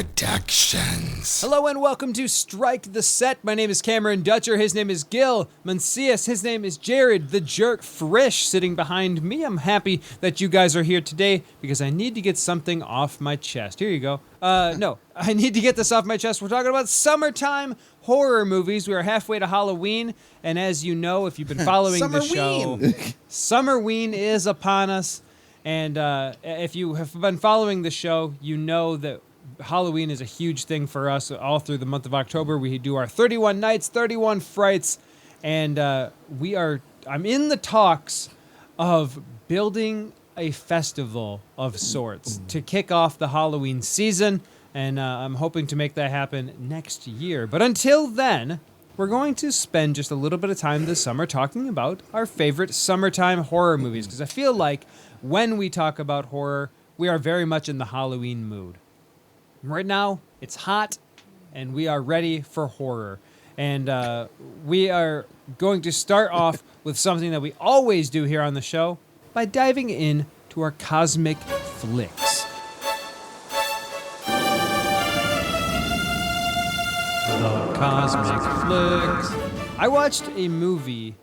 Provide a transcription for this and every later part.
Productions. Hello and welcome to Strike the Set. My name is Cameron Dutcher. His name is Gil Mancias. His name is Jared the Jerk Frisch sitting behind me. I'm happy that you guys are here today because I need to get something off my chest. Here you go. No, I need to get this off my chest. We're talking about summertime horror movies. We are halfway to Halloween, and as you know, if you've been following the show, Summerween is upon us. And if you have been following the show, you know that Halloween is a huge thing for us all through the month of October. We do our 31 nights, 31 frights, and I'm in the talks of building a festival of sorts to kick off the Halloween season, and I'm hoping to make that happen next year. But until then, we're going to spend just a little bit of time this summer talking about our favorite summertime horror movies, because I feel like when we talk about horror, we are very much in the Halloween mood. Right now, it's hot, and we are ready for horror. And we are going to start off with something that we always do here on the show by diving in to our cosmic flicks. The Cosmic Flicks. I watched a movie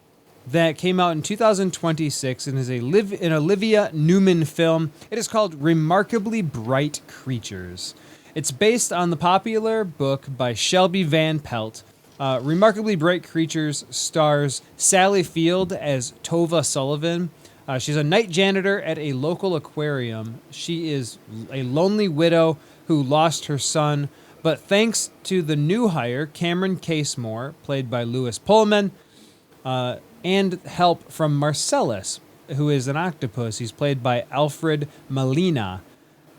that came out in 2026 and is an Olivia Newman film. It is called Remarkably Bright Creatures. It's based on the popular book by Shelby Van Pelt. Remarkably Bright Creatures stars Sally Field as Tova Sullivan. She's a night janitor at a local aquarium. She is a lonely widow who lost her son, but thanks to the new hire, Cameron Casemore, played by Lewis Pullman, and help from Marcellus, who is an octopus. He's played by Alfred Molina.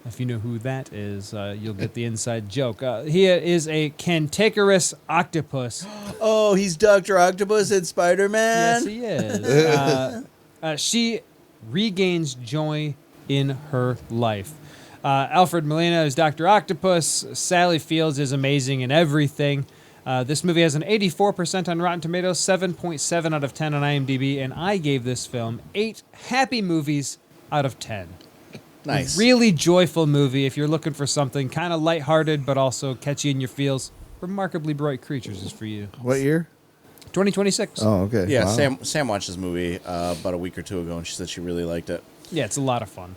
If you know who that is, you'll get the inside joke. He is a cantankerous octopus. Oh, he's Dr. Octopus in Spider-Man? Yes, he is. She regains joy in her life. Alfred Molina is Dr. Octopus. Sally Fields is amazing in everything. This movie has an 84% on Rotten Tomatoes, 7.7 out of 10 on IMDb, and I gave this film 8 happy movies out of 10. Nice. A really joyful movie if you're looking for something kind of lighthearted but also catchy in your feels. Remarkably Bright Creatures is for you. What year? 2026. Oh, okay. Yeah, Wow. Sam watched this movie about a week or two ago, and she said she really liked it. Yeah, it's a lot of fun.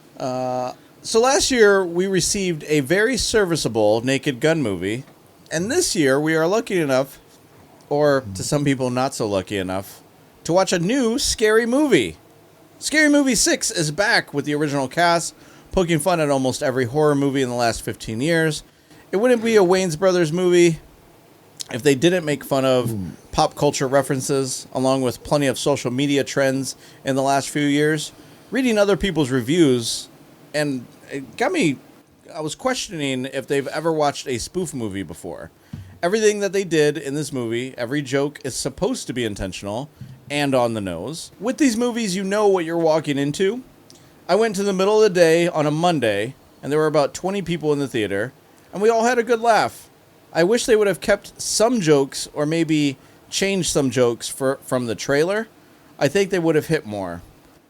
So last year, we received a very serviceable Naked Gun movie, and this year, we are lucky enough, or to some people not so lucky enough, to watch a new Scary Movie. Scary Movie 6 is back with the original cast, poking fun at almost every horror movie in the last 15 years. It wouldn't be a Wayans Brothers movie if they didn't make fun of pop culture references, along with plenty of social media trends in the last few years. Reading other people's reviews, and it got me, I was questioning if they've ever watched a spoof movie before. Everything that they did in this movie, every joke is supposed to be intentional and on the nose. With these movies, you know what you're walking into. I went to the middle of the day on a Monday, and there were about 20 people in the theater, and we all had a good laugh. I wish they would have kept some jokes, or maybe changed some jokes from the trailer. I think they would have hit more.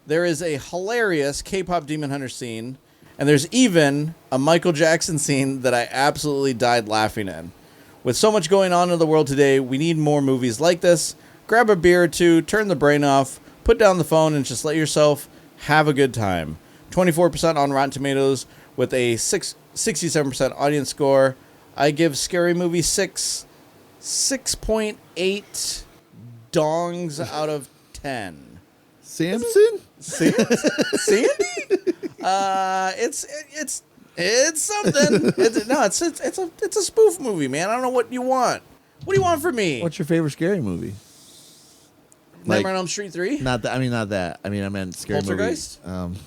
There is a hilarious K-pop Demon Hunter scene, and there's even a Michael Jackson scene that I absolutely died laughing in. With so much going on in the world today, we need more movies like this. Grab a beer or two, turn the brain off, put down the phone, and just let yourself have a good time. 24% on Rotten Tomatoes with a 67% audience score. I give Scary Movie 6.8 dongs out of 10. Samson? Sandy? It's something. It's a spoof movie, man. I don't know what you want. What do you want from me? What's your favorite scary movie? Nightmare on Elm Street 3? Not that. I meant scary Poltergeist? movie.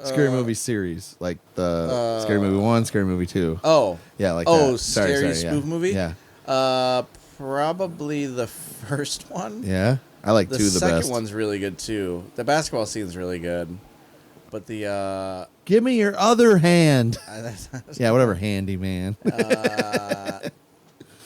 Scary movie series, like the Scary Movie 1, Scary Movie 2. Oh. Yeah, like that. Sorry, scary spoof movie? Yeah. Probably the first one. Yeah? I like 2 the best. The second one's really good, too. The basketball scene's really good. But the... Give me your other hand. Yeah, whatever, handy man.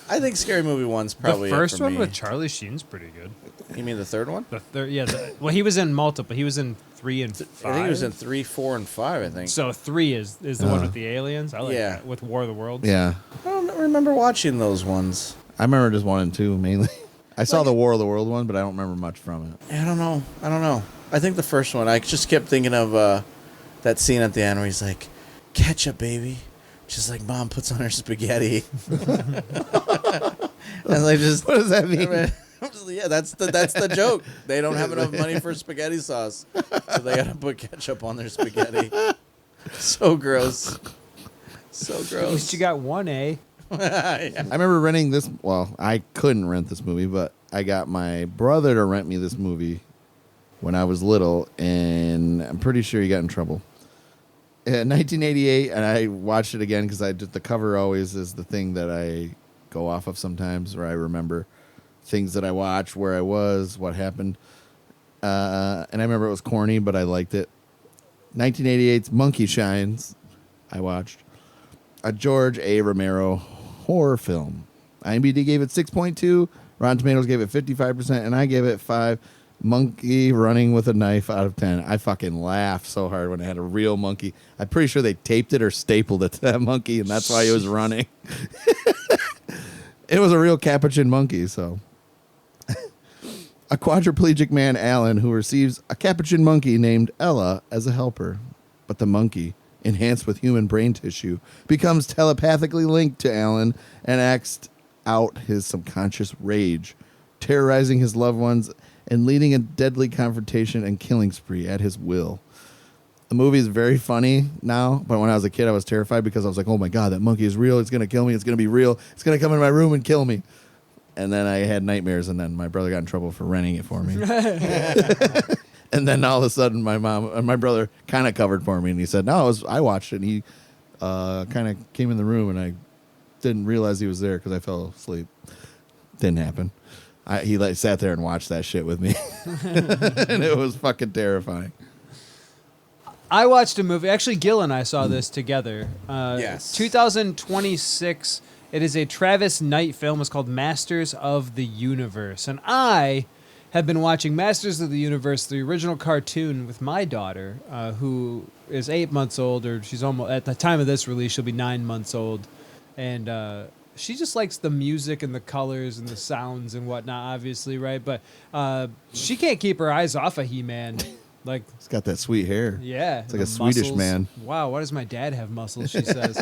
I think Scary Movie 1's probably the first it for one me. with Charlie Sheen's pretty good. You mean the third one? The third, yeah. Well, he was in multiple. He was in 3 and 5. I think he was in 3, 4, and 5. I think. So 3 is the one with the aliens. I like Yeah. that. With War of the Worlds. Yeah. I don't remember watching those ones. I remember just 1 and 2 mainly. I saw the War of the World one, but I don't remember much from it. I don't know. I think the first one. I just kept thinking of that scene at the end where he's like, "Ketchup, baby," just like Mom puts on her spaghetti. And like, just What does that mean? yeah, that's the joke. They don't have enough money for spaghetti sauce, so they gotta put ketchup on their spaghetti. So gross. So At gross. least you got 1A. Yeah. I remember renting this. Well, I couldn't rent this movie, but I got my brother to rent me this movie when I was little, and I'm pretty sure he got in trouble. In 1988, and I watched it again because the cover always is the thing that I go off of sometimes, where I remember things that I watched, where I was, what happened. And I remember it was corny, but I liked it. 1988's Monkey Shines, I watched. A George A. Romero horror film. IMDb gave it 6.2. Rotten Tomatoes gave it 55%, and I gave it 5. Monkey running with a knife out of 10. I fucking laughed so hard when I had a real monkey. I'm pretty sure they taped it or stapled it to that monkey, and that's why he was running. It was a real capuchin monkey, so. A quadriplegic man, Alan, who receives a capuchin monkey named Ella as a helper. But the monkey, enhanced with human brain tissue, becomes telepathically linked to Alan and acts out his subconscious rage, terrorizing his loved ones and leading a deadly confrontation and killing spree at his will. The movie is very funny now, but when I was a kid, I was terrified because I was like, oh my God, that monkey is real. It's going to kill me. It's going to be real. It's going to come in my room and kill me. And then I had nightmares, and then my brother got in trouble for renting it for me. And then all of a sudden, my mom and my brother kind of covered for me, and he said, no, I watched it. And he kind of came in the room, and I didn't realize he was there because I fell asleep. Didn't happen. He sat there and watched that shit with me. And it was fucking terrifying. I watched a movie. Actually, Gil and I saw this together. Yes. 2026. It is a Travis Knight film. It's called Masters of the Universe. And I have been watching Masters of the Universe, the original cartoon, with my daughter, who is 8 months old, or she's almost, at the time of this release, she'll be 9 months old. And she just likes the music and the colors and the sounds and whatnot, obviously, right? But she can't keep her eyes off of He-Man. Like, He's got that sweet hair. yeah. It's like the a Swedish man. Wow, why does my dad have muscles, she says.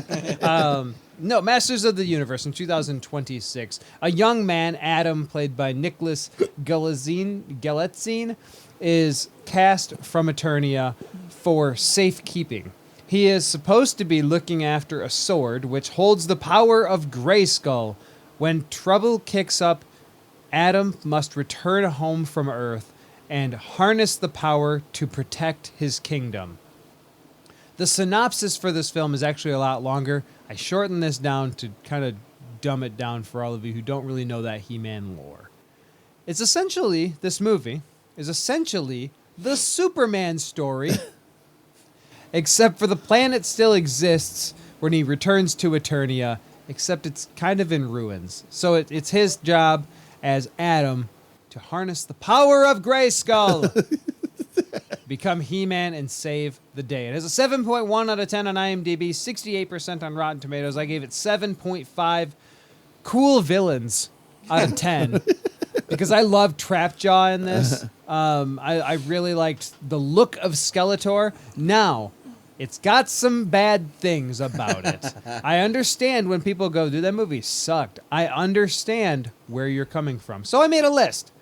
No, Masters of the Universe in 2026. A young man, Adam, played by Nicholas Galitzine, is cast from Eternia for safekeeping. He is supposed to be looking after a sword which holds the power of Grayskull. When trouble kicks up, Adam must return home from Earth and harness the power to protect his kingdom. The synopsis for this film is actually a lot longer. I shortened this down to kind of dumb it down for all of you who don't really know that He-Man lore. This movie is essentially the Superman story, except for the planet still exists when he returns to Eternia, except it's kind of in ruins. So it's his job as Adam to harness the power of Grayskull, become He-Man, and save the day. It has a 7.1 out of 10 on IMDb, 68% on Rotten Tomatoes. I gave it 7.5 cool villains out of 10 because I love Trapjaw in this. I really liked the look of Skeletor. Now, it's got some bad things about it. I understand when people go, dude, that movie sucked. I understand where you're coming from. So I made a list.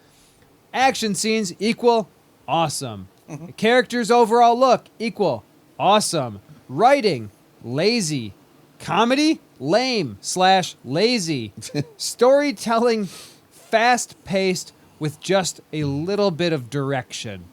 Action scenes equal awesome. The characters' overall look equal awesome. Writing lazy. Comedy lame/lazy. Storytelling fast-paced with just a little bit of direction.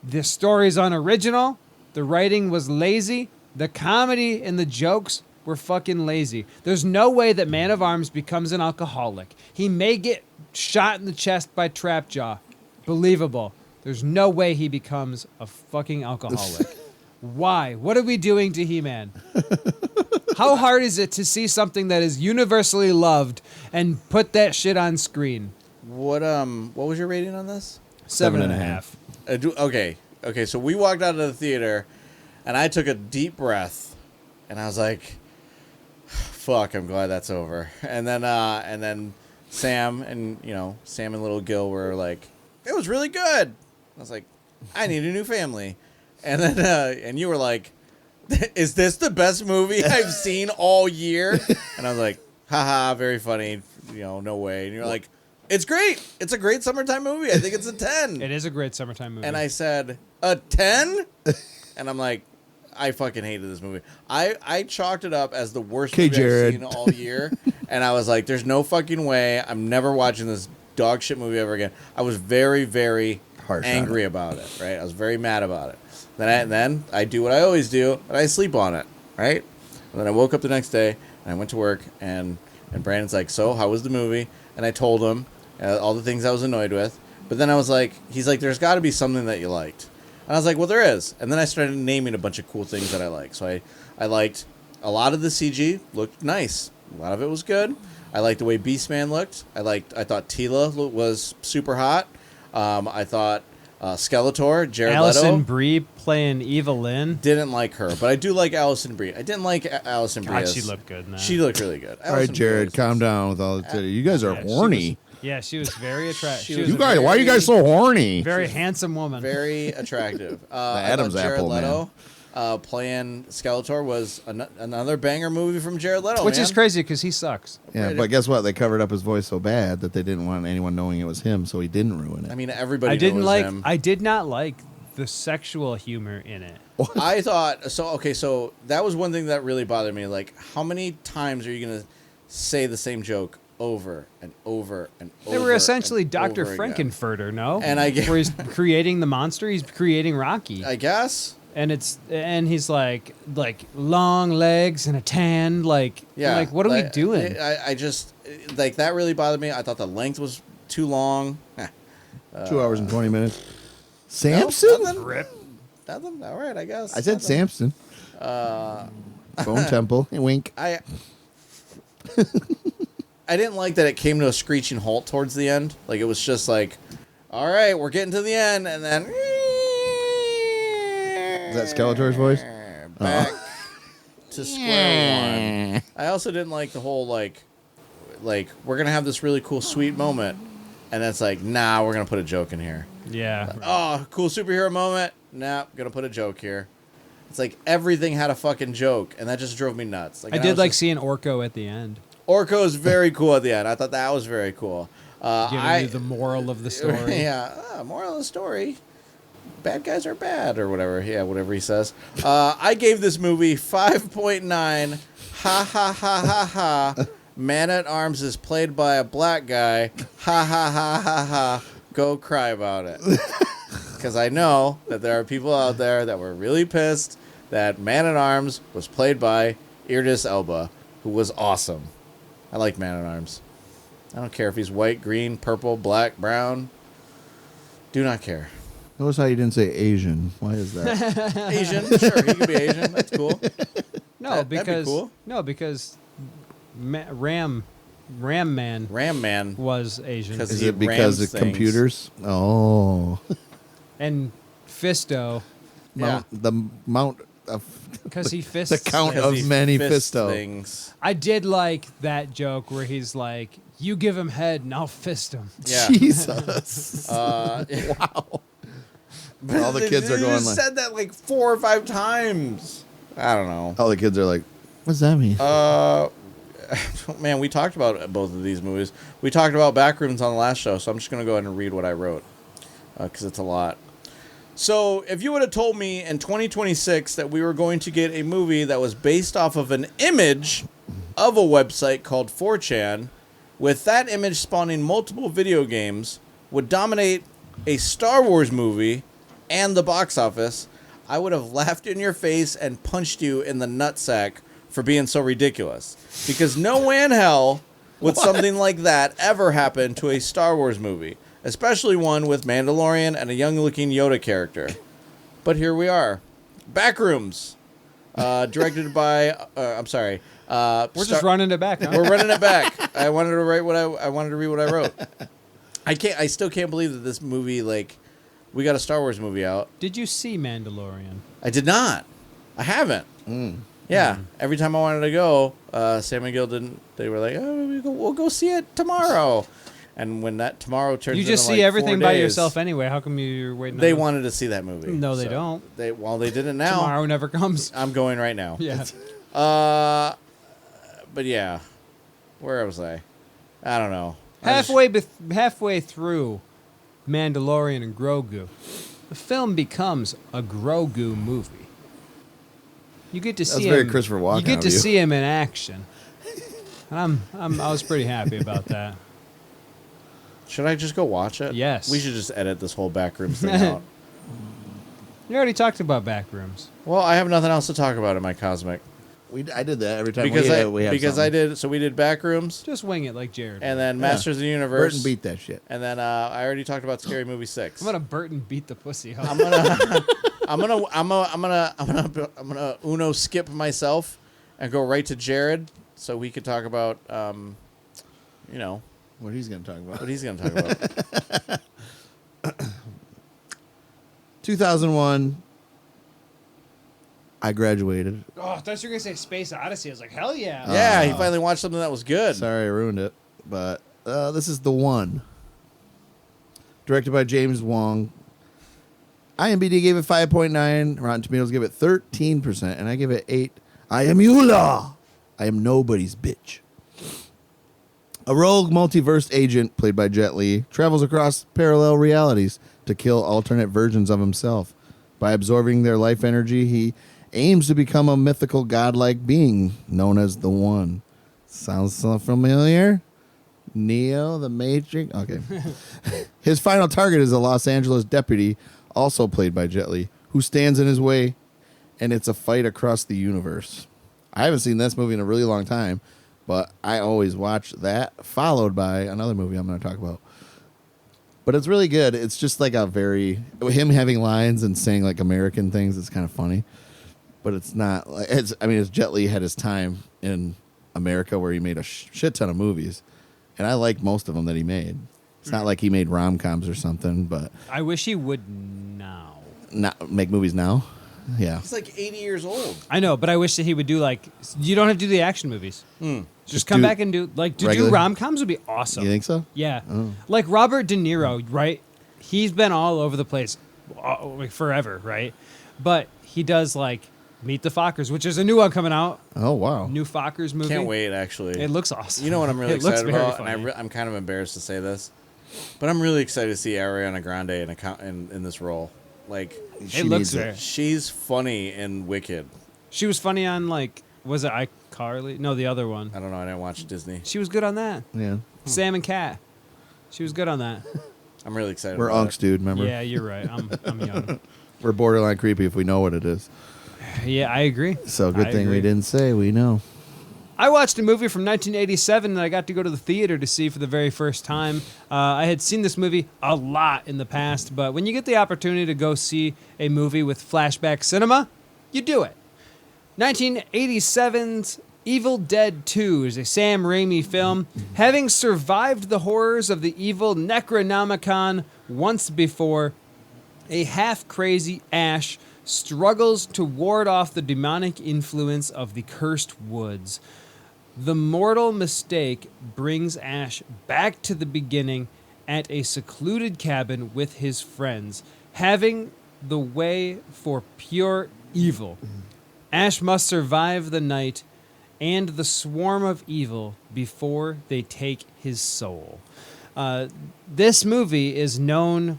The story's unoriginal. The writing was lazy. The comedy and the jokes were fucking lazy. There's no way that Man of Arms becomes an alcoholic. He may get shot in the chest by Trapjaw. Believable. There's no way he becomes a fucking alcoholic. Why? What are we doing to He-Man? How hard is it to see something that is universally loved and put that shit on screen? What was your rating on this? 7.5. Okay. So we walked out of the theater, and I took a deep breath, and I was like, "Fuck, I'm glad that's over." And then Sam and little Gil were like, "It was really good." I was like, "I need a new family," and then and you were like, "Is this the best movie I've seen all year?" And I was like, "Haha, very funny." No way. And you're like, "It's great. It's a great summertime movie. I think it's a 10." It is a great summertime movie. And I said, "A 10?" And I'm like, I fucking hated this movie. I chalked it up as the worst movie Jared. I've seen all year. And I was like, there's no fucking way. I'm never watching this dog shit movie ever again. I was very, very Harsh on angry about it, right? I was very mad about it. Then I do what I always do, and I sleep on it, right? And then I woke up the next day, and I went to work, and Brandon's like, "So, how was the movie?" And I told him all the things I was annoyed with. But then I was like, he's like, "There's got to be something that you liked." And I was like, "Well, there is." And then I started naming a bunch of cool things that I like. So I liked a lot of the CG looked nice. A lot of it was good. I liked the way Beastman looked. I thought Tila was super hot. I thought Skeletor, Jared Allison Leto. Brie playing Eva Lynn. Didn't like her, but I do like Allison Brie. I didn't like Allison Brie. God, she looked good in that. She looked really good. All right, Jared, calm down with all the titty. You guys are Yeah, horny. She was very attractive. She She was was You a guys, very, why are you guys so horny? very handsome woman. very attractive. I Adam's thought Jared apple, Leto playing Skeletor was another banger movie from Jared Leto, Which man. is crazy because he sucks. Yeah, but guess what? They covered up his voice so bad that they didn't want anyone knowing it was him, so he didn't ruin it. I mean, everybody knows him. I did not like the sexual humor in it. I thought so. Okay, so that was one thing that really bothered me. Like, how many times are you gonna say the same joke over and over and over? They were essentially and Dr. over again? Frankenfurter, no? And I get- where he's creating the monster, he's creating Rocky. I guess. And he's like long legs and a tan, Yeah. like what are we doing? I just like that really bothered me. I thought the length was too long. 2 hours and 20 minutes. Samson? Nothing. Rip. Nothing. All right, I guess. I said Nothing. Samson. Bone Temple. Wink. I didn't like that it came to a screeching halt towards the end. Like, it was just like, all right, we're getting to the end, and then Is that Skeletor's voice? back to square one. I also didn't like the whole like we're gonna have this really cool sweet moment, and it's like, nah, we're gonna put a joke in here. Yeah. Oh, cool superhero moment. Nah, gonna put a joke here. It's like everything had a fucking joke, and that just drove me nuts. Like, I and did was like just- seeing Orko at the end. Orko is very cool at the end. I thought that was very cool. Giving you the moral of the story. Yeah, moral of the story. Bad guys are bad, or whatever. Yeah, whatever he says. I gave this movie 5.9. Ha ha ha ha ha. Man at Arms is played by a black guy. Ha ha ha ha ha. Go cry about it. Because I know that there are people out there that were really pissed that Man at Arms was played by Idris Elba, who was awesome. I like Man at Arms. I don't care if he's white, green, purple, black, brown. Do not care. Notice how you didn't say Asian. Why is that? Asian, sure, he could be Asian. That's cool. No, That'd be because cool. because Ram Man Ram Man. was Asian, 'Cause Is he it because rams of things. computers? Oh. and Fisto Mount, the Mount of because he the fists. count Because of he many fists Fisto. things. I did like that joke where he's like, "You give him head, and I'll fist him." Yeah. Jesus. Wow. All the kids are going like, said that like 4 or 5 times. I don't know. all the kids are like, what's that mean? Man, we talked about both of these movies. We talked about Backrooms on the last show, so I'm just going to go ahead and read what I wrote because it's a lot. So, if you would have told me in 2026 that we were going to get a movie that was based off of an image of a website called 4chan, with that image spawning multiple video games, would dominate a Star Wars movie and the box office, I would have laughed in your face and punched you in the nutsack for being so ridiculous. Because no way in hell would something like that ever happen to a Star Wars movie, especially one with Mandalorian and a young-looking Yoda character. But here we are. Backrooms, directed by. I'm sorry. We're just running it back. Huh? We're running it back. I wanted to read what I wrote. I still can't believe that this movie, like, we got a Star Wars movie out. Did you see Mandalorian? I did not. I haven't. Yeah. Every time I wanted to go, Sam and Gil didn't. They were like, "Oh, we'll go see it tomorrow." And when that tomorrow turns, You just into, see like, everything 4 by days, yourself anyway. How come you're waiting? They on wanted to see that movie. No, they don't. They didn't now. Tomorrow never comes. I'm going right now. Yeah. But yeah, where was I? I don't know. Halfway through Mandalorian and Grogu, the film becomes a Grogu movie. You get to see very him. Christopher Walken You get of to you. see him in action, and I was pretty happy about that. Should I just go watch it? Yes. We should just edit this whole backrooms thing out. You already talked about Backrooms. Well, I have nothing else to talk about in my cosmic I did that every time because we have I something. did. So we did backrooms, Just wing it like Jared. and then Yeah. Masters of the Universe, Burton beat that shit. and then I already talked about Scary Movie 6. I'm gonna Burton beat the pussy. Huh? I'm gonna Uno skip myself and go right to Jared so we could talk about What he's going to talk about. what he's gonna talk about. 2001. I graduated. Oh, I thought you were gonna say Space Odyssey. I was like, hell yeah. Yeah, he finally watched something that was good. Sorry I ruined it, but this is The One. Directed by James Wong. IMDb gave it 5.9. Rotten Tomatoes gave it 13%, and I give it 8. I am Eula. I am nobody's bitch. A rogue multiverse agent, played by Jet Li, travels across parallel realities to kill alternate versions of himself. By absorbing their life energy, he aims to become a mythical godlike being known as the One. Sounds so familiar? Neo, the Matrix? Okay. His final target is a Los Angeles deputy, also played by Jet Li, who stands in his way, and it's a fight across the universe. I haven't seen this movie in a really long time, but I always watch that, followed by another movie I'm going to talk about. But it's really good. It's just like him having lines and saying like American things. It's kind of funny, but it's not. It's Jet Li had his time in America where he made a shit ton of movies, and I like most of them that he made. It's not like he made rom-coms or something, but I wish he would now. not make movies now. Yeah, He's like 80 years old. I know, but I wish that he would do like. You don't have to do the action movies. Just come do back and do regular- rom coms would be awesome. you think so? Yeah, like Robert De Niro, right? He's been all over the place, like forever, right? But he does like Meet the Fockers, which is a new one coming out. Oh wow, New Fockers movie. Can't wait, actually. It looks awesome. You know what I'm really It looks excited very about? funny. And I'm kind of embarrassed to say this, but I'm really excited to see Ariana Grande in this role. Like, She looks needs it. very. she's funny in Wicked. She was funny on like, was it iCarly? No, the other one. I don't know. I didn't watch Disney. She was good on that. Yeah, Sam and Cat. She was good on that. I'm really excited. we're about unks, dude. Remember, Yeah, you're right. I'm young. we're borderline creepy if we know what it is. Yeah, I agree. So good I thing we agree. didn't say we know. I watched a movie from 1987 that I got to go to the theater to see for the very first time. I had seen this movie a lot in the past, but when you get the opportunity to go see a movie with flashback cinema, you do it. 1987's Evil Dead 2 is a Sam Raimi film. Having survived the horrors of the evil Necronomicon once before, a half-crazy Ash struggles to ward off the demonic influence of the cursed woods. The mortal mistake brings Ash back to the beginning at a secluded cabin with his friends, having the way for pure evil. Ash must survive the night and the swarm of evil before they take his soul. This movie is known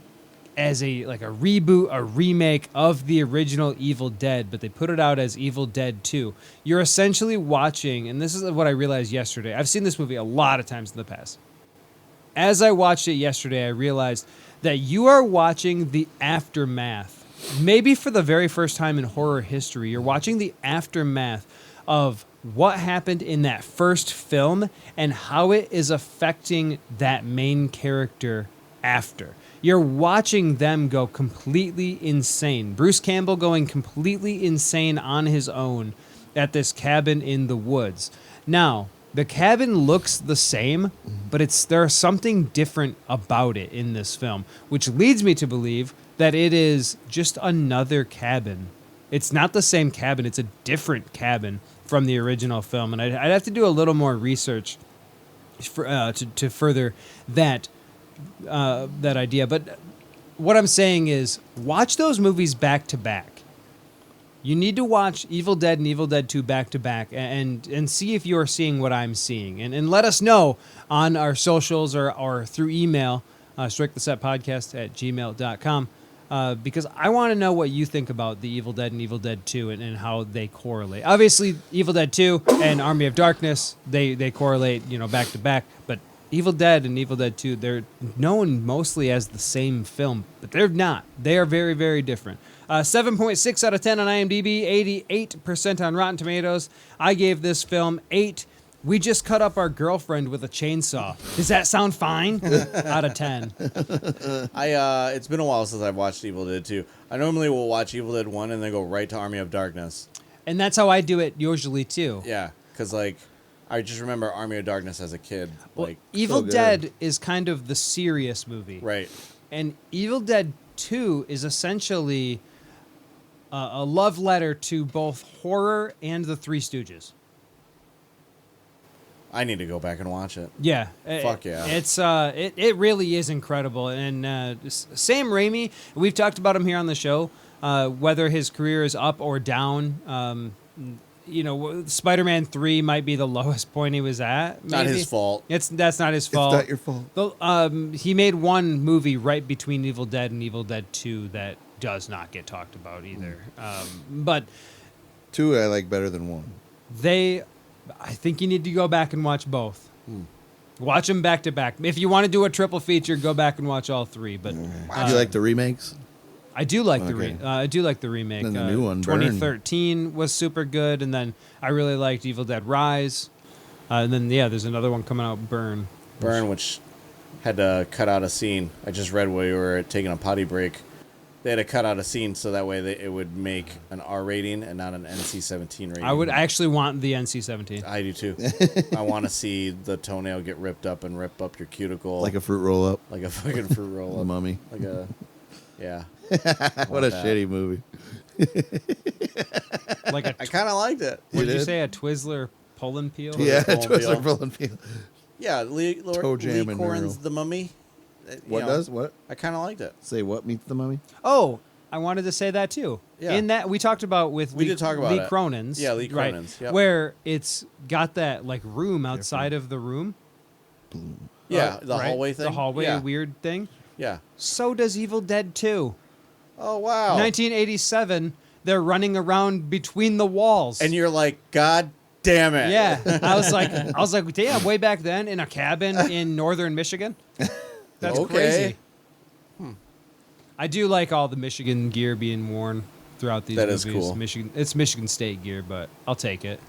as a reboot, a remake of the original Evil Dead, but they put it out as Evil Dead 2. You're essentially watching, and this is what I realized yesterday. I've seen this movie a lot of times in the past. As I watched it yesterday, I realized that you are watching the aftermath. Maybe for the very first time in horror history, you're watching the aftermath of what happened in that first film and how it is affecting that main character after. You're watching them go completely insane. Bruce Campbell going completely insane on his own at this cabin in the woods. Now, the cabin looks the same, but there's something different about it in this film, which leads me to believe that it is just another cabin. It's not the same cabin. It's a different cabin from the original film, and I'd have to do a little more research to further that idea. But what I'm saying is, watch those movies back to back. You need to watch Evil Dead and Evil Dead 2 back to back and see if you're seeing what I'm seeing. And let us know on our socials or through email, strikethesetpodcast@gmail.com, because I want to know what you think about the Evil Dead and Evil Dead 2 and how they correlate. Obviously, Evil Dead 2 and Army of Darkness, they correlate, back to back, but Evil Dead and Evil Dead 2, they're known mostly as the same film, but they're not. They are very, very different. 7.6 out of 10 on IMDb, 88% on Rotten Tomatoes. I gave this film 8. We just cut up our girlfriend with a chainsaw. Does that sound fine? Out of 10. It's been a while since I've watched Evil Dead 2. I normally will watch Evil Dead 1 and then go right to Army of Darkness. And that's how I do it usually, too. Yeah, because, I just remember Army of Darkness as a kid. Well, Evil Dead is kind of the serious movie. Right. And Evil Dead 2 is essentially a love letter to both horror and the Three Stooges. I need to go back and watch it. Yeah. Fuck yeah. It's it really is incredible. And Sam Raimi, we've talked about him here on the show, whether his career is up or down. Spider-Man 3 might be the lowest point he was at. Maybe. Not his fault. That's not his fault. It's not your fault. He made one movie right between Evil Dead and Evil Dead 2 that does not get talked about either. But 2 I like better than 1. I think you need to go back and watch both. Watch them back to back. If you want to do a triple feature, go back and watch all 3. But Do you like the remakes? I do like Okay. I do like the remake. Then the new one, Burn. 2013 was super good, and then I really liked Evil Dead Rise. And then there's another one coming out, Burn. Which had to cut out a scene. I just read while you were taking a potty break. They had to cut out a scene so that way it would make an R rating and not an NC-17 rating. I would actually want the NC-17. I do too. I want to see the toenail get ripped up and rip up your cuticle. Like a fruit roll up. Like a fucking fruit roll The up. Mummy. Yeah. What a that. shitty movie. Like I kind of liked it. what did you did? say? A Twizzler pull and peel? Yeah, Pull and Twizzler Peel. Pull and Peel. Yeah, Lee jam and Corrin's Neural. The Mummy. What? I kind of liked it. Say what meets the Mummy? Oh, I wanted to say that too. Yeah. In that we talked about with We Lee, did talk about Lee it. Cronin's. Yeah, Lee right, Cronin's, yep. where it's got that room outside of the room. Yeah, the right? hallway thing. The hallway Yeah. weird thing. Yeah. So does Evil Dead 2. Oh, wow. 1987, they're running around between the walls. And you're like, God damn it. yeah, I was like, damn, way back then in a cabin in northern Michigan. That's Okay. crazy. I do like all the Michigan gear being worn throughout these That movies. is cool. It's Michigan State gear, but I'll take it.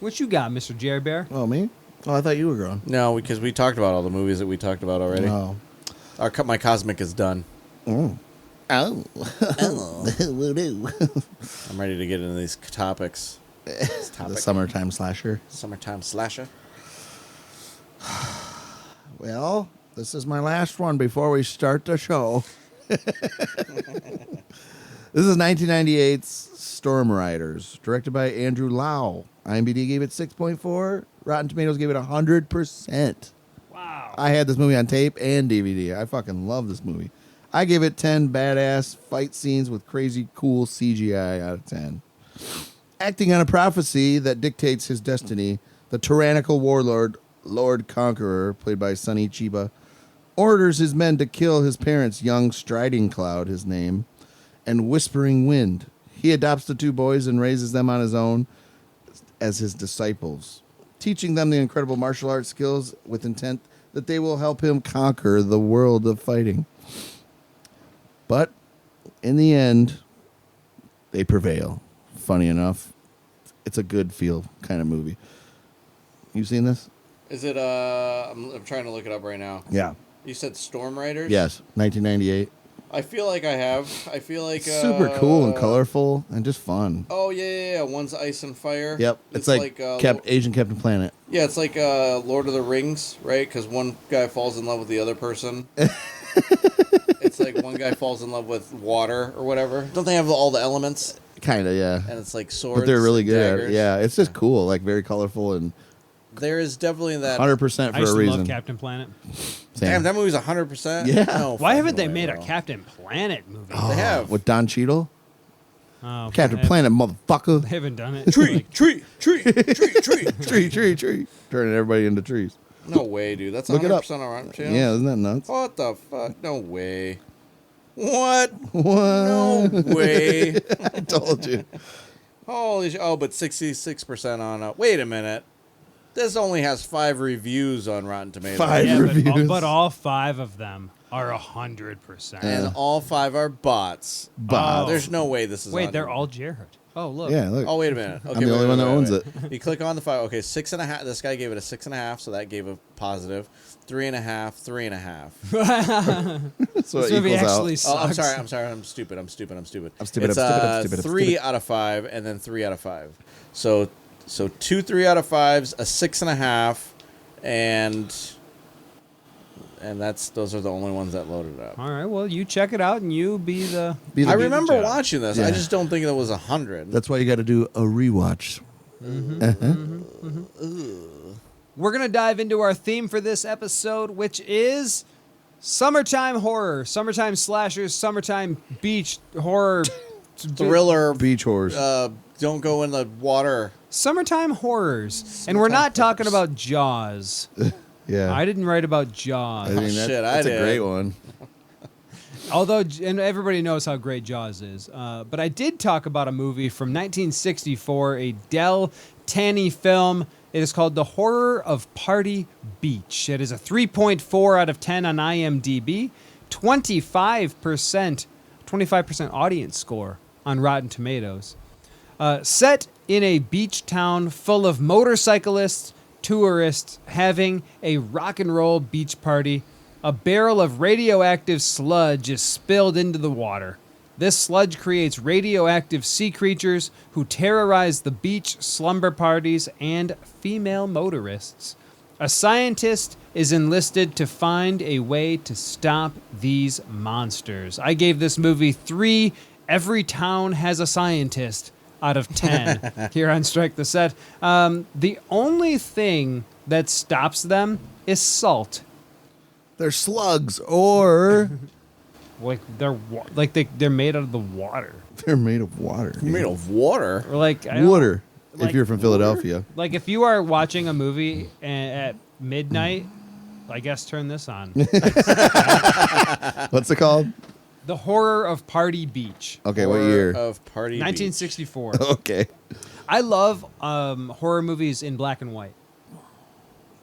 What you got, Mr. Jerry Bear? Oh, me? Oh, I thought you were gone. No, because we talked about all the movies that we talked about already. Oh. My Cosmic is done. Oh. Oh. Woo-doo. I'm ready to get into these topics. This The topic. summertime slasher. Summertime slasher. Well, this is my last one before we start the show. This is 1998's Storm Riders, directed by Andrew Lau. IMDb gave it 6.4. Rotten Tomatoes gave it 100%. Wow. I had this movie on tape and DVD. I fucking love this movie. I give it 10 badass fight scenes with crazy cool CGI out of 10. Acting on a prophecy that dictates his destiny, the tyrannical warlord, Lord Conqueror, played by Sonny Chiba, orders his men to kill his parents, young Striding Cloud, his name, and Whispering Wind. He adopts the two boys and raises them on his own as his disciples, teaching them the incredible martial arts skills with intent that they will help him conquer the world of fighting. But in the end, they prevail. Funny enough, it's a good feel kind of movie. You seen this? Is it, I'm trying to look it up right now. Yeah. You said Storm Riders? Yes, 1998. I feel like I have. I feel like... Super cool and colorful and just fun. Oh, yeah. One's Ice and Fire. Yep, it's like Agent Captain Planet. Yeah, it's like Lord of the Rings, right? Because one guy falls in love with the other person. It's like one guy falls in love with water or whatever. Don't they have all the elements? Kind of, yeah. And it's like swords. But they're really and good at it. daggers. Yeah, it's just cool, like very colorful and There is definitely that. 100% I for used a to reason. love Captain Planet. Same. Damn, that movie's 100%. Yeah. No Why haven't fucking they way, made a bro. Captain Planet movie? They have. With Don Cheadle? Oh, Captain they Planet, motherfucker. They haven't done it. Tree, Like, tree, tree, tree, tree. Tree. Turning everybody into trees. No way, dude. That's 100% Look it up. on Rotten Tomatoes. Yeah, isn't that nuts? What the fuck? No way. What? What? No way. I told you. Holy shit. Oh, but 66% on. Wait a minute. This only has 5 reviews on Rotten Tomatoes. 5 yeah, reviews. but all 5 of them are 100%. And all 5 are bots. Bots. There's no way this is Wait, on. they're all Jared. Oh, look. Yeah, look. Oh, wait a minute. Okay, I'm the only one that owns it. You click on the 5. Okay, 6.5. This guy gave it a 6.5, so that gave a positive. 3.5, 3.5. So This it movie equals actually out. sucks. Oh, I'm sorry. I'm stupid. I'm stupid, It's I'm stupid. 3 out of 5, and then 3 out of 5. So 2 3 out of 5s, a 6.5, and those are the only ones that loaded up. All right, well, you check it out and you be the. Be the- I be the remember judge. watching this. Yeah. I just don't think it was 100. That's why you got to do a rewatch. We're going to dive into our theme for this episode, which is summertime horror, summertime slashers, summertime beach horror. Thriller. Beach horse. Don't go in the water. Summertime horrors. And we're not talking about Jaws. yeah. I didn't write about Jaws. I mean, shit, I that's a did. great one. Although, and everybody knows how great Jaws is. But I did talk about a movie from 1964, a Del Tanny film. It is called The Horror of Party Beach. It is a 3.4 out of 10 on IMDb, 25% audience score on Rotten Tomatoes. Set in a beach town full of motorcyclists, tourists having a rock and roll beach party, a barrel of radioactive sludge is spilled into the water. This sludge creates radioactive sea creatures who terrorize the beach slumber parties and female motorists. A scientist is enlisted to find a way to stop these monsters. I gave this movie 3 every town has a scientist out of 10 here on Strike the Set. The only thing that stops them is salt. They're slugs, or Like they're made out of the water. they're made of water. Made of water. Or like I don't- Water. like if you're from Philadelphia. Like if you are watching a movie at midnight, I guess turn this on. What's it called? The Horror of Party Beach, Okay, what Horror year? Of Party 1964. Okay. I love horror movies in black and white.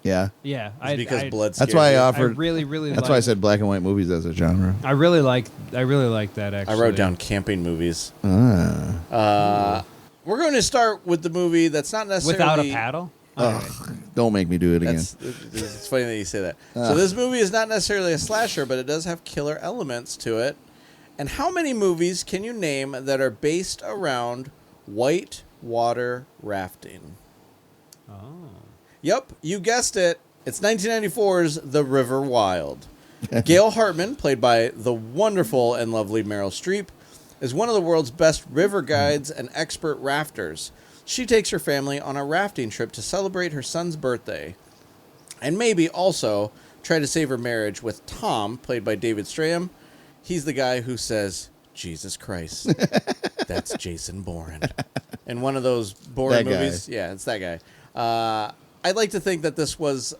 Yeah. Yeah, Beach. Because blood. That's why I scares you. offered. I really That's like, why I said black and white movies as a genre. I really like that actually. I wrote down camping movies. Ah. We're going to start with the movie that's not necessarily Without a paddle. Ugh, don't make me do it again. It's funny that you say that. So this movie is not necessarily a slasher, but it does have killer elements to it. And how many movies can you name that are based around white water rafting? Oh. Yep, you guessed it. It's 1994's The River Wild. Gail Hartman, played by the wonderful and lovely Meryl Streep, is one of the world's best river guides and expert rafters. She takes her family on a rafting trip to celebrate her son's birthday, and maybe also try to save her marriage with Tom, played by David Strahan. He's the guy who says, Jesus Christ, that's Jason Bourne. In one of those Bourne That guy. movies. Yeah, it's that guy. I'd like to think that this was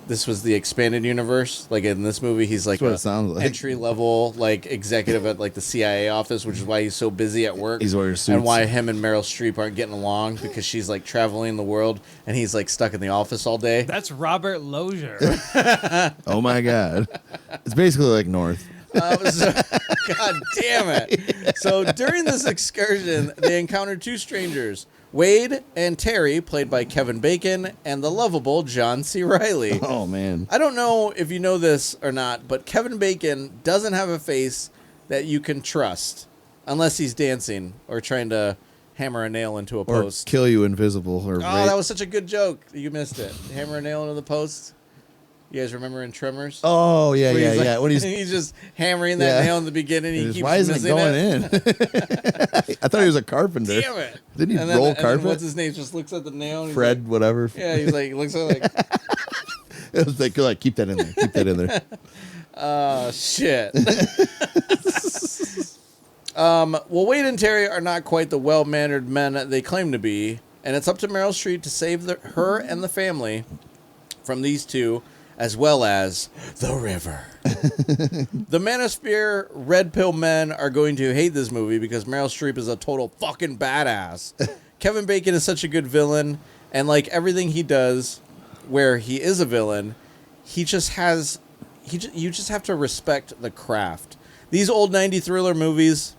this was the expanded universe. Like in this movie, he's like That's what a it sounds like. entry level executive at like the CIA office, which is why he's so busy at work. He's wearing suits. And why him and Meryl Streep aren't getting along because she's like traveling the world and he's like stuck in the office all day. That's Robert Lozier. Oh my God. It's basically like North. God damn it. So during this excursion, they encountered 2 strangers, Wade and Terry, played by Kevin Bacon, and the lovable John C. Reilly. Oh man. I don't know if you know this or not, but Kevin Bacon doesn't have a face that you can trust unless he's dancing or trying to hammer a nail into a Or post. kill you invisible. Or Oh, that was such a good joke. You missed it. Hammer a nail into the post. You guys remember in Tremors? Oh, yeah, Where yeah, he's like- yeah. When he's he's just hammering that nail in the beginning. He keeps why isn't it missing going in? I thought he was a carpenter. Damn it! Didn't he And then- roll and then carpet? what's his name? Just looks at the nail. And he's Fred, like, whatever. yeah, he's like looks at it like, It was like, keep that in there. Keep that in there. shit. Well, Wade and Terry are not quite the well-mannered men they claim to be, and it's up to Meryl Streep to save her and the family from these two, as well as the river. The Manosphere Red Pill men are going to hate this movie because Meryl Streep is a total fucking badass. Kevin Bacon is such a good villain, and like everything he does where he is a villain, you just have to respect the craft. These old 90s thriller movies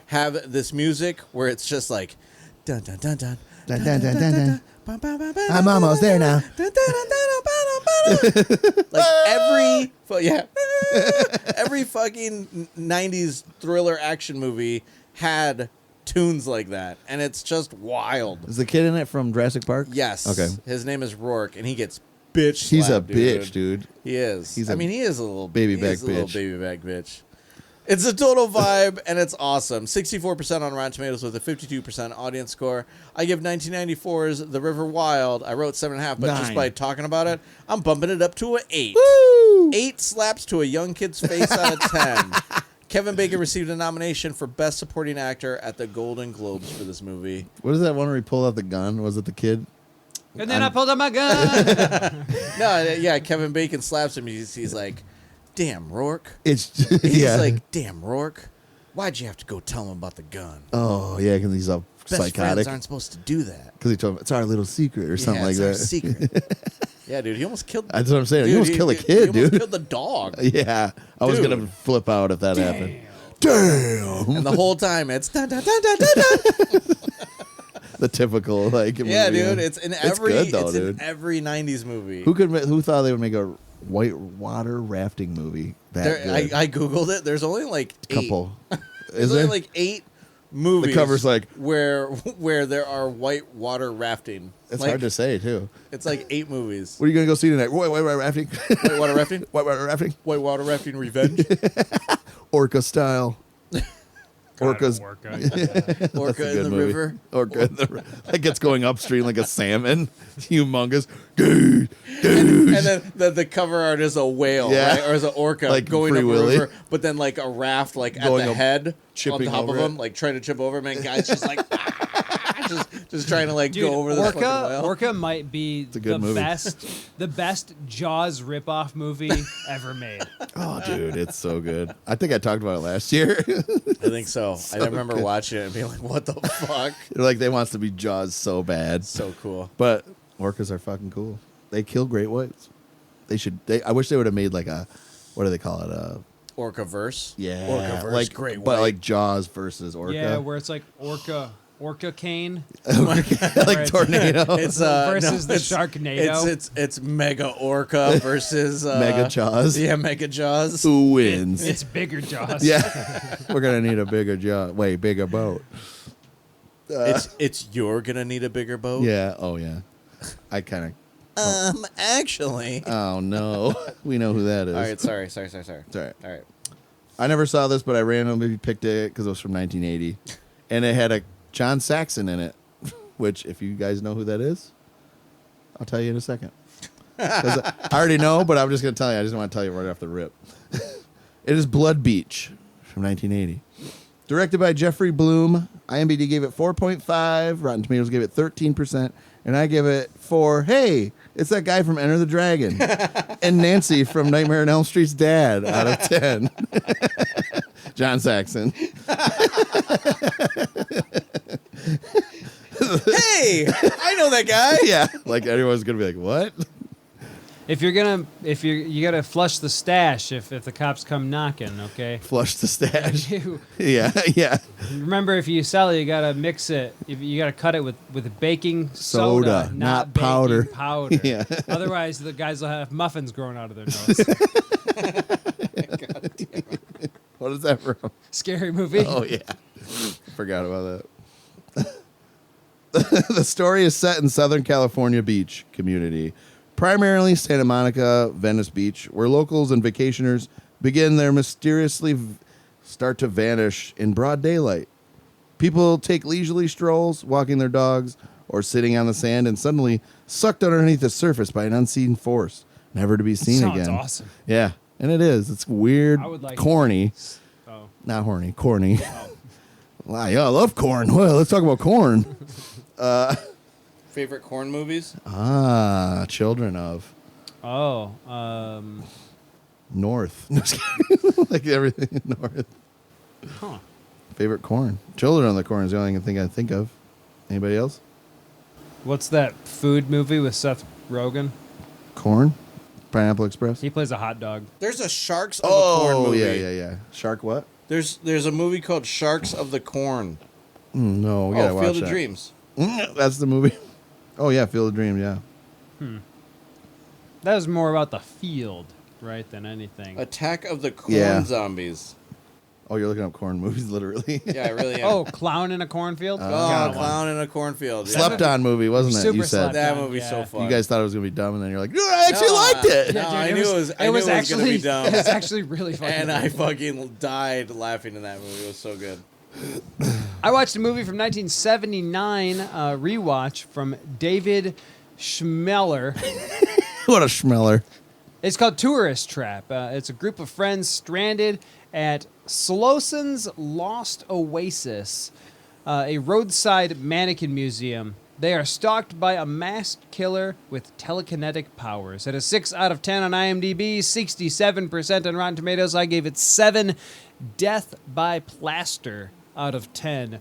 have this music where it's just like dun dun dun dun Dun, dun, dun, dun, dun. I'm almost there now. Like every fucking 90s thriller action movie had tunes like that, and it's just wild. Is the kid in it from Jurassic Park? Yes. Okay. His name is Rourke, and he gets bitch He's a slapped, bitch, dude. He is. He's I a mean, he is a little baby back little bitch. baby back bitch. It's a total vibe, and it's awesome. 64% on Rotten Tomatoes with a 52% audience score. I give 1994's The River Wild. I wrote 7.5, but just 9. by talking about it, I'm bumping it up to an 8. Woo! 8 slaps to a young kid's face out of 10. Kevin Bacon received a nomination for Best Supporting Actor at the Golden Globes for this movie. What is that one where he pulled out the gun? Was it the kid? And then I pulled out my gun. No, yeah, Kevin Bacon slaps him. He's like, damn, Rourke. It's He's yeah. like, damn, Rourke. Why'd you have to go tell him about the gun? Oh yeah, because he's all Best friends psychotic. aren't supposed to do that. Because he told him it's our little secret or something Yeah, like it's our that. secret. Yeah, dude, he almost killed. That's what I'm saying. Dude, you almost kill a kid, he dude. almost killed the dog. Yeah, I was Dude. gonna flip out if that happened. Damn. And the whole time it's dun, dun, dun, dun, dun, dun. The typical like. Yeah, movie. dude, it's in every good, though, it's dude. in every 90s movie. Who thought they would make a white water rafting movie that good? I googled it. There's only like 8. Couple. There's Is only there? like 8 movies. The cover's like- where there are white water rafting. It's like, hard to say too. It's like 8 movies. What are you gonna go see tonight? White water rafting. White water rafting. White water rafting. White water rafting revenge. Orca style. Orcas. Orca. That's Orca a in good the movie. river. Orca in the like it's going upstream like a salmon. Humongous. Dude. And then the cover art is a whale, Yeah. right? Or is an orca Like going Free up a Willy. river, but then like a raft like at Going the up, head on chipping top of over him, it. like trying to chip over him, and guys just like just trying to like Dude, go over the fucking Orca, whale. Orca might be a good the movie. best Jaws ripoff movie ever made. Oh, dude, it's so good. I think I talked about it last year. I think so. I remember good. watching it and being like, "What the fuck?" They're like they wants to be Jaws so bad. So cool. But orcas are fucking cool. They kill great whites. They should. I wish they would have made like a, what do they call it? Orcaverse. Yeah, Orcaverse. like Great but white. like Jaws versus orca. Yeah, where it's like Orca Cane like tornado. It's versus the it's- Sharknado. It's Mega Orca versus Mega Jaws. Yeah, Mega Jaws. Who wins? It's bigger Jaws. Yeah, we're gonna need a bigger Jaws. Way bigger boat. It's you're gonna need a bigger boat. Yeah. Oh yeah. I kind of. Actually. Oh no. We know who that is. All right, sorry. It's all right. All right. I never saw this, but I randomly picked it because it was from 1980, and it had a John Saxon in it. Which, if you guys know who that is, I'll tell you in a second. 'Cause I already know, but I'm just gonna tell you. I just want to tell you right off the rip. It is Blood Beach from 1980. Directed by Jeffrey Bloom. IMDb gave it 4.5. Rotten Tomatoes gave it 13%. And I give it 4. Hey, it's that guy from Enter the Dragon. And Nancy from Nightmare on Elm Street's dad out of 10. John Saxon. Hey, I know that guy. Yeah. Like everyone's going to be like, what? If you gotta flush the stash if the cops come knocking, okay? Flush the stash. You Yeah, yeah. remember, if you sell it, you gotta mix it. You gotta cut it with baking Soda, soda, not baking powder. powder. Yeah. Otherwise, the guys will have muffins growing out of their nose. What is that from? Scary movie. Oh, yeah. Forgot about that. The story is set in Southern California beach community, primarily Santa Monica, Venice Beach, where locals and vacationers begin their mysteriously start to vanish in broad daylight. People take leisurely strolls, walking their dogs, or sitting on the sand, and suddenly sucked underneath the surface by an unseen force, never to be seen Sounds again. awesome. Yeah, and it is. It's weird, I would like corny. Oh. Not horny, corny. Wow, yeah, I love corn. Well, let's talk about corn. Favorite corn movies? Children of Oh. North. No, just kidding. Like everything in North. Huh. Favorite corn. Children of the Corn is the only thing I think of. Anybody else? What's that food movie with Seth Rogen? Corn? Pineapple Express? He plays a hot dog. There's a Sharks of the Corn movie. yeah. Shark what? There's a movie called Sharks of the Corn. No, we gotta watch Field that. of Dreams. That's the movie. Oh yeah, Field of Dreams. Yeah. That was more about the field, right, than anything. Attack of the Corn Yeah. Zombies. Oh, you're looking up corn movies, literally. Yeah, I really am. Oh, Clown in a Cornfield? Oh, Got one. Clown in a Cornfield. Yeah. Slept on movie, wasn't it? Super You said slept That on, movie's yeah. so fun. you guys thought it was gonna be dumb, and then you're like, no, I actually liked it. No, Yeah, dude, I knew it was. I knew it was actually, gonna be dumb. It was actually really funny. And I fucking died laughing in that movie. It was so good. I watched a movie from 1979, rewatch from David Schmeller. What a schmeller. It's called Tourist Trap. It's a group of friends stranded at Sloson's Lost Oasis, a roadside mannequin museum. They are stalked by a masked killer with telekinetic powers. At a 6 out of 10 on IMDb, 67% on Rotten Tomatoes. I gave it 7 death by plaster out of 10.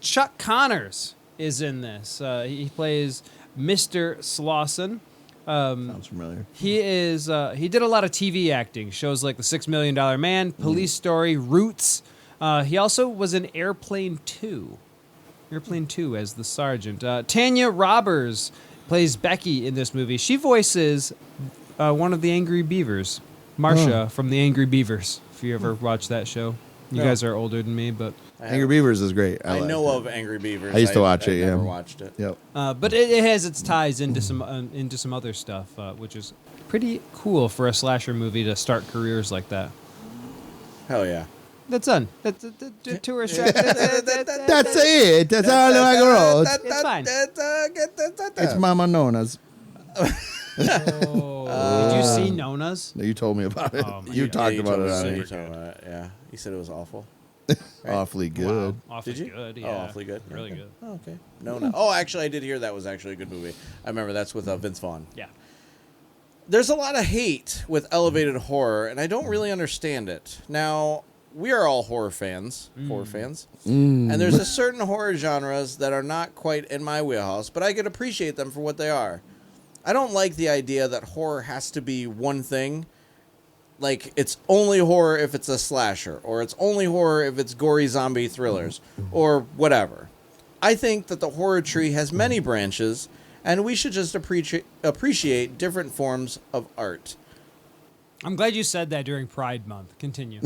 Chuck Connors is in this. He plays Mr. Slauson. Sounds familiar. He is. He did a lot of TV acting, shows like The $6 Million Man, Police Story, Roots. He also was in Airplane 2. Airplane 2 as the sergeant. Tanya Robbers plays Becky in this movie. She voices one of the Angry Beavers, Marcia from the Angry Beavers. If you ever watched that show, you guys are older than me, but Angry Beavers is great. I like know it. of Angry Beavers. I used to watch it, I yeah. never watched it. Yep. but it has its ties into some other stuff, which is pretty cool for a slasher movie to start careers like that. Hell yeah. That's done. That's the tourist trap. That's it. That's all I wrote. It's fine. It's Mama Nona's. Did you see Nona's? No, you told me about it. Oh, my you God. talked you about told it me on so. here. You told me about it, yeah. You said it was awful. Awfully good. Wow. Awfully Did you? good. Oh, Yeah. awfully good. Really Okay. good. Oh, okay. No. Oh, actually, I did hear that was actually a good movie. I remember that's with Vince Vaughn. Yeah. There's a lot of hate with elevated horror, and I don't really understand it. Now, we are all horror fans, and there's a certain horror genres that are not quite in my wheelhouse, but I could appreciate them for what they are. I don't like the idea that horror has to be one thing. Like, it's only horror if it's a slasher, or it's only horror if it's gory zombie thrillers, or whatever. I think that the horror tree has many branches, and we should just appreciate different forms of art. I'm glad you said that during Pride Month. Continue.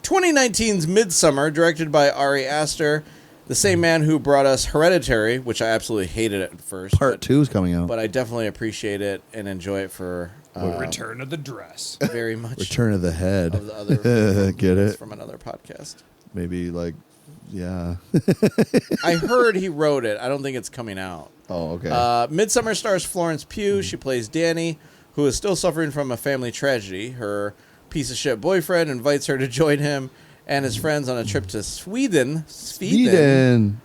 2019's Midsummer, directed by Ari Aster, the same man who brought us Hereditary, which I absolutely hated at first. Part 2 is coming out. But I definitely appreciate it and enjoy it for Return of the Dress. very much. Return of the Head. Of the other Get it? from another podcast. Maybe like, yeah. I heard he wrote it. I don't think it's coming out. Oh, okay. Midsummer stars Florence Pugh. She plays Danny, who is still suffering from a family tragedy. Her piece of shit boyfriend invites her to join him and his friends on a trip to Sweden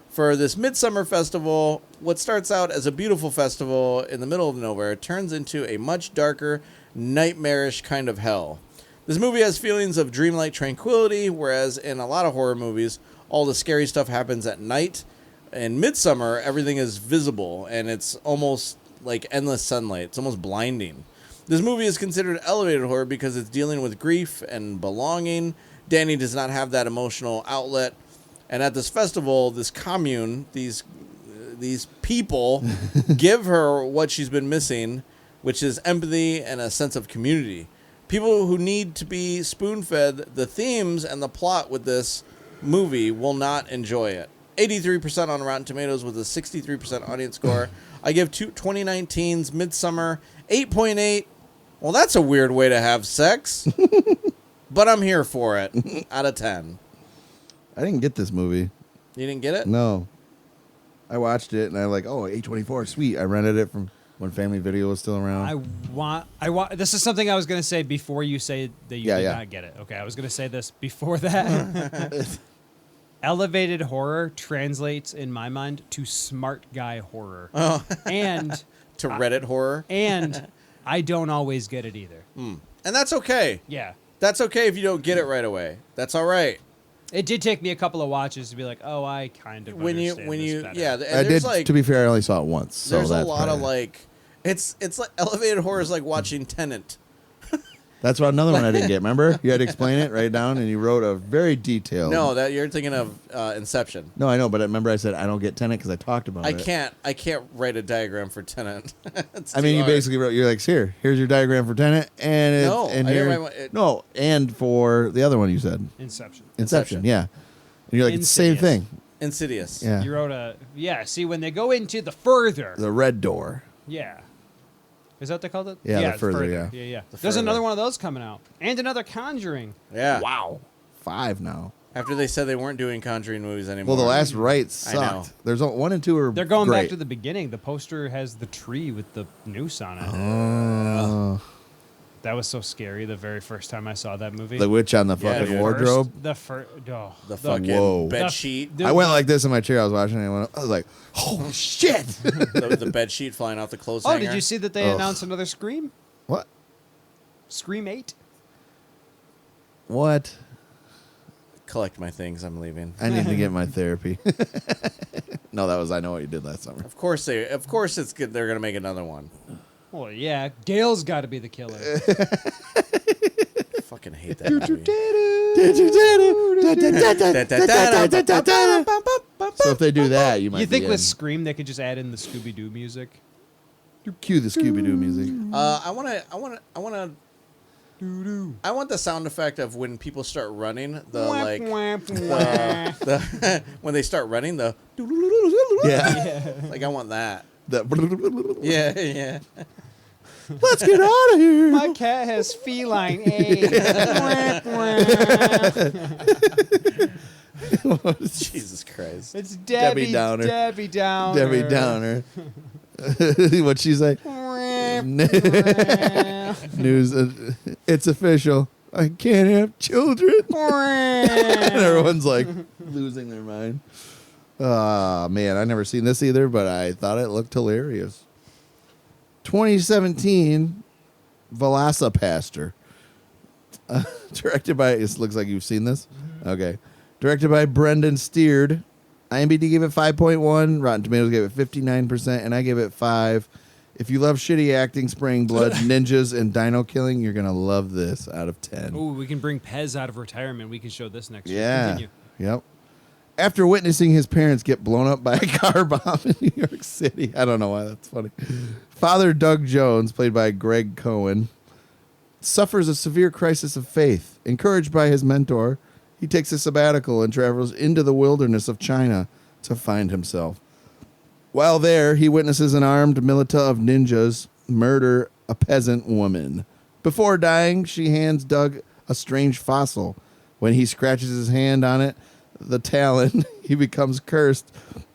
for this Midsummer Festival. What starts out as a beautiful festival in the middle of nowhere turns into a much darker, nightmarish kind of hell. This movie has feelings of dreamlike tranquility, whereas in a lot of horror movies, all the scary stuff happens at night. In Midsummer, everything is visible, and it's almost like endless sunlight. It's almost blinding. This movie is considered elevated horror because it's dealing with grief and belonging. Danny does not have that emotional outlet. And at this festival, this commune, these people give her what she's been missing, which is empathy and a sense of community. People who need to be spoon-fed the themes and the plot with this movie will not enjoy it. 83% on Rotten Tomatoes with a 63% audience score. I give 2019's Midsummer 8.8. Well, that's a weird way to have sex, but I'm here for it. Out of 10. I didn't get this movie. You didn't get it? No. I watched it and I like, oh, A24, sweet. I rented it from when Family Video was still around. I want. This is something I was going to say before you say that you did not get it. Okay, I was going to say this before that. Elevated horror translates in my mind to smart guy horror. Oh. And To Reddit horror. And I don't always get it either. And that's okay. Yeah. That's okay if you don't get it right away. That's all right. It did take me a couple of watches to be like, oh, I kind of understand this better. yeah. And I there's did. like, To be fair, I only saw it once. So there's a that's lot of probably- like, it's like elevated horror is like watching Tenet. That's what another one I didn't get. Remember, you had to explain it right down, and you wrote a very detailed. No, that you're thinking of Inception. No, I know, but remember I said I don't get Tenet because I talked about it. I can't write a diagram for Tenet. I mean, you basically wrote. You're like, here's your diagram for Tenet, and it's, No, and I here, didn't write no, and for the other one you said Inception. Yeah, and you're like it's the same Insidious. thing. Insidious. Yeah, You wrote see, when they go into the further. the red door. Yeah. Is that what they called it? Yeah, the it's further, Yeah. The There's further. another one of those coming out. And another Conjuring. Yeah. Wow, 5 now. After they said they weren't doing Conjuring movies anymore. Well, the last right I know. sucked. There's 1 and 2 are. They're going great. back to the beginning. The poster has the tree with the noose on it. Oh. That was so scary the very first time I saw that movie. The witch on the Yeah, fucking dude. wardrobe. The first. Oh, the fucking Whoa. bed The- sheet. the- I went like this in my chair. I was watching it. I was like, "Oh shit!" the bed sheet flying off the clothes Oh, hanger. did you see that they Ugh. announced another Scream? What? Scream 8? What? Collect my things. I'm leaving. I need to get my therapy. No, that was I know what you did last summer. Of course it's good. They're gonna make another one. Well, yeah. Gail's got to be the killer. I fucking hate that movie. So if they do that, you might. You think be with in. Scream they could just add in the Scooby Doo music? Cue the Scooby Doo music? I want the sound effect of when people start running. The like the when they start running. The Yeah. like I want that. The- Yeah. Let's get out of here. My cat has feline AIDS. Jesus Christ. It's Debbie Downer. Debbie Downer. Debbie Downer. What'd she say? News. It's official. I can't have children. And everyone's like losing their mind. Ah, man, I never seen this either, but I thought it looked hilarious. 2017, Velocipaster. Directed by, it looks like you've seen this. Okay. Directed by Brendan Steerd. IMDb gave it 5.1. Rotten Tomatoes gave it 59%, and I gave it 5. If you love shitty acting, spraying blood, ninjas, and dino killing, you're going to love this out of 10. Ooh, we can bring Pez out of retirement. We can show this next year. Yeah. Continue. Yep. After witnessing his parents get blown up by a car bomb in New York City. I don't know why that's funny. Father Doug Jones, played by Greg Cohen, suffers a severe crisis of faith. Encouraged by his mentor, he takes a sabbatical and travels into the wilderness of China to find himself. While there, he witnesses an armed militia of ninjas murder a peasant woman. Before dying, she hands Doug a strange fossil. When he scratches his hand on it, the talon, he becomes cursed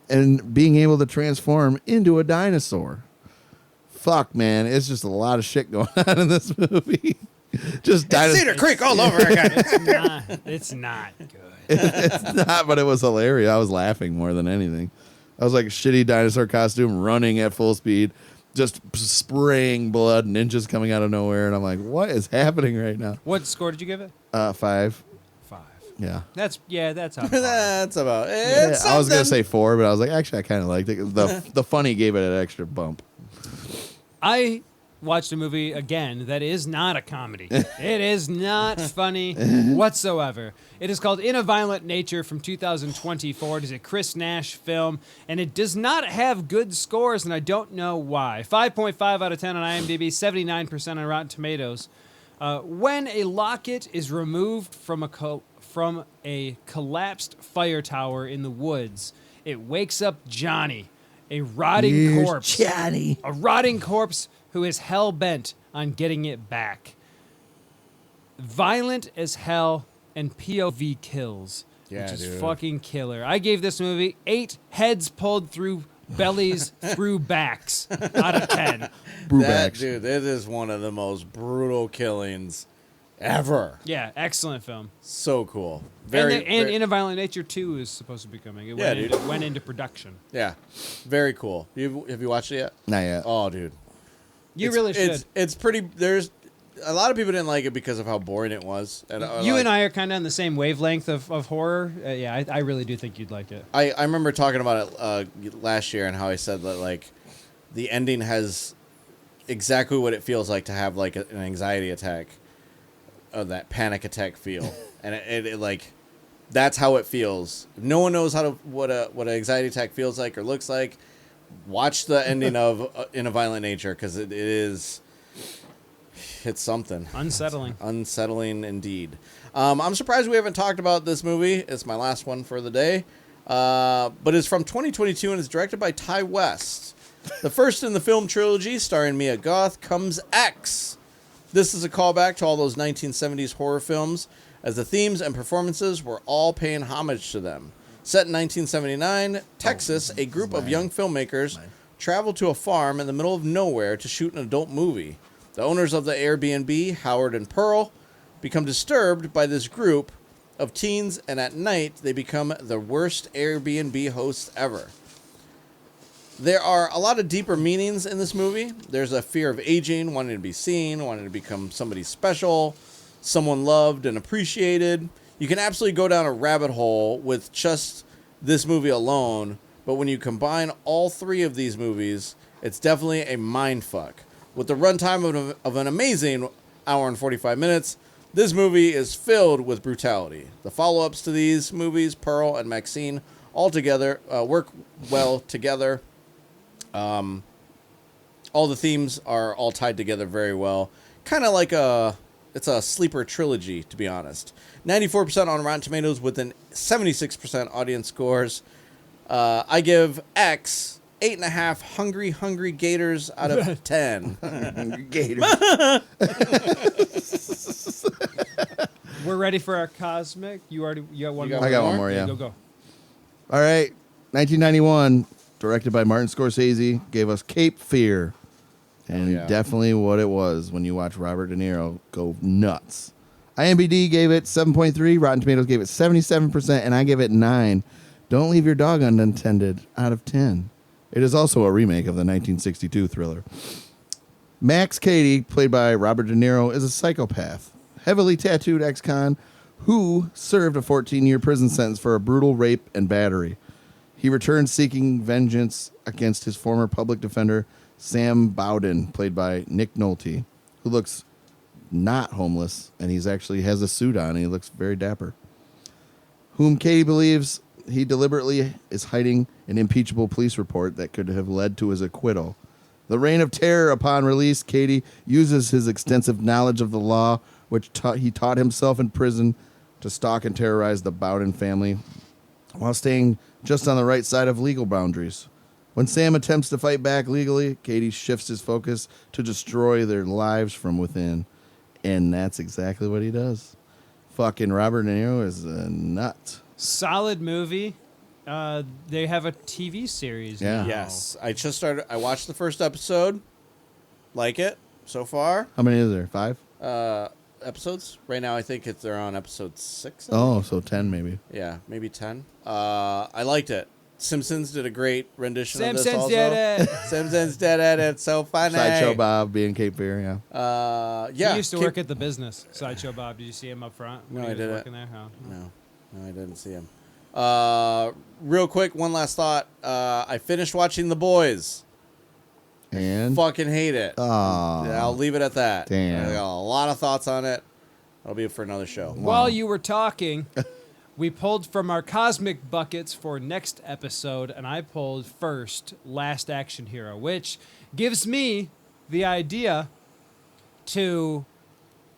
and being able to transform into a dinosaur. Fuck, man. It's just a lot of shit going on in this movie. Just dinosaurs. Cedar Creek all over again. It's not good. It's not, but it was hilarious. I was laughing more than anything. I was like a shitty dinosaur costume running at full speed, just spraying blood, ninjas coming out of nowhere. And I'm like, what is happening right now? What score did you give it? 5. 5. Yeah. That's how. That's about it. Yeah, I was gonna say 4, but I was like, actually, I kind of liked it. The funny gave it an extra bump. I watched a movie again that is not a comedy. It is not funny whatsoever. It is called In a Violent Nature from 2024. It is a Chris Nash film, and it does not have good scores, and I don't know why. 5.5 out of 10 on IMDb, 79% on Rotten Tomatoes. When a locket is removed from from a collapsed fire tower in the woods. It wakes up Johnny, a rotting Here's corpse. Johnny. A rotting corpse who is hell-bent on getting it back. Violent as hell and POV kills, Yeah, which is dude. fucking killer. I gave this movie 8 heads pulled through bellies through backs out of 10. That, Brewbacks. dude, it is one of the most brutal killings ever. Yeah, excellent film. So cool. And, Very, In a Violent Nature 2 is supposed to be coming. It Yeah, went into production. yeah, very cool. Have you watched it yet? Not yet. Oh, dude. You It's- really should. It's pretty. There's a lot of people didn't like it because of how boring it was. And You and I are kind of on the same wavelength of horror. Yeah, I really do think you'd like it. I remember talking about it last year and how I said that like the ending has exactly what it feels like to have like an anxiety attack, that panic attack feel, and it like that's how it feels. If no one knows what an anxiety attack feels like or looks like, watch the ending of In a Violent Nature because it's something. Unsettling. Unsettling indeed. I'm surprised we haven't talked about this movie. It's my last one for the day. But it's from 2022 and it's directed by Ty West. The first in the film trilogy, starring Mia Goth, comes X. This is a callback to all those 1970s horror films, as the themes and performances were all paying homage to them. Set in 1979, Texas, a group of young filmmakers travel to a farm in the middle of nowhere to shoot an adult movie. The owners of the Airbnb, Howard and Pearl, become disturbed by this group of teens, and at night they become the worst Airbnb hosts ever. There are a lot of deeper meanings in this movie. There's a fear of aging, wanting to be seen, wanting to become somebody special, someone loved and appreciated. You can absolutely go down a rabbit hole with just this movie alone, but when you combine all three of these movies, it's definitely a mindfuck. With the runtime of an amazing hour and 45 minutes, this movie is filled with brutality. The follow-ups to these movies, Pearl and Maxine, all together work well together. All the themes are all tied together very well. Kind of like it's a sleeper trilogy, to be honest. 94% on Rotten Tomatoes with an 76% audience scores. I give X 8.5 hungry gators out of 10. Gators. We're ready for our cosmic. You got one You got more. I got more? one more, yeah. Go. All right. 1991, directed by Martin Scorsese, gave us Cape Fear. And yeah. definitely what it was when you watch Robert De Niro go nuts. IMDb gave it 7.3, Rotten Tomatoes gave it 77%, and I give it 9. Don't leave your dog unattended out of 10. It is also a remake of the 1962 thriller. Max Cady, played by Robert De Niro, is a psychopath, heavily tattooed ex-con who served a 14-year prison sentence for a brutal rape and battery. He returns seeking vengeance against his former public defender, Sam Bowden, played by Nick Nolte, who looks not homeless, and he's actually has a suit on, and he looks very dapper. Whom Cady believes he deliberately is hiding an impeachable police report that could have led to his acquittal. The reign of terror upon release, Cady uses his extensive knowledge of the law, which he taught himself in prison, to stalk and terrorize the Bowden family while staying just on the right side of legal boundaries. When Sam attempts to fight back legally, Cady shifts his focus to destroy their lives from within. And that's exactly what he does. Fucking Robert De Niro is a nut. Solid movie. They have a TV series. Yeah. now. Yes. I watched the first episode. Like it so far. How many is there? 5? Episodes. Right now, I think they're on episode 6. I Oh, so 10 maybe. Yeah, maybe 10. I liked it. Simpsons did a great rendition of this Simpsons also. did it. Simpsons did it. It's so funny. Sideshow Bob being Cape Fear, yeah. Yeah. He used to work at the business. Sideshow Bob. Did you see him up front? when No, he I was didn't. Working there? Oh. No, I didn't see him. Real quick, one last thought. I finished watching The Boys. And Fucking hate it. Aw. I'll leave it at that. Damn. I got a lot of thoughts on it. That'll be for another show. While you were talking, we pulled from our cosmic buckets for next episode, and I pulled first Last Action Hero, which gives me the idea to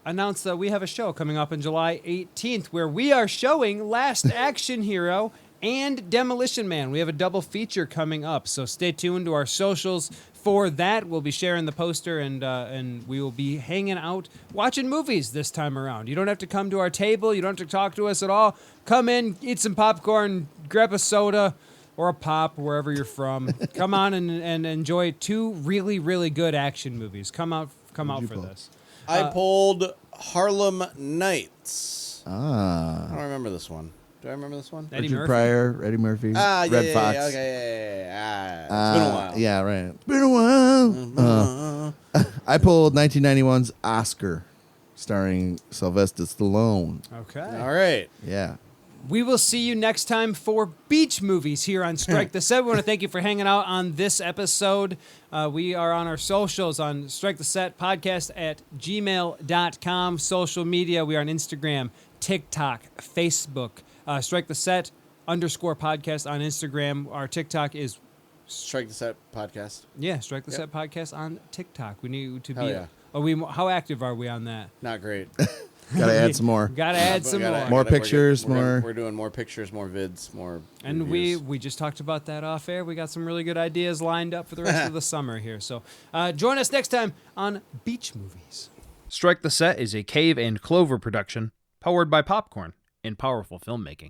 announce that we have a show coming up on July 18th where we are showing Last Action Hero and Demolition Man. We have a double feature coming up, so stay tuned to our socials for that. We'll be sharing the poster, and we will be hanging out watching movies this time around. You don't have to come to our table. You don't have to talk to us at all. Come in, eat some popcorn, grab a soda or a pop, wherever you're from. Come on and enjoy two really, really good action movies. Come out for this. I pulled Harlem Nights. Ah. I don't remember this one. Do I remember this one? Eddie Richard Murphy. Pryor, Eddie Murphy, Ah, Red yeah, Fox. yeah, okay, yeah. It's been a while. Yeah, right. It's been a while. I pulled 1991's Oscar, starring Sylvester Stallone. Okay. All right. Yeah. We will see you next time for beach movies here on Strike the Set. We want to thank you for hanging out on this episode. We are on our socials on Strike the Set podcast at gmail.com. Social media, we are on Instagram, TikTok, Facebook. Strike the Set _podcast on Instagram. Our TikTok is Strike the Set podcast. Strike the Set podcast on TikTok. We need to Hell be. yeah. How active are we on that? Not great. Gotta add some more. Gotta add some more. More pictures, we're more. doing more pictures, more vids, more. And reviews. we just talked about that off air. We got some really good ideas lined up for the rest of the summer here. So join us next time on Beach Movies. Strike the Set is a Cave and Clover production, powered by Popcorn in powerful filmmaking.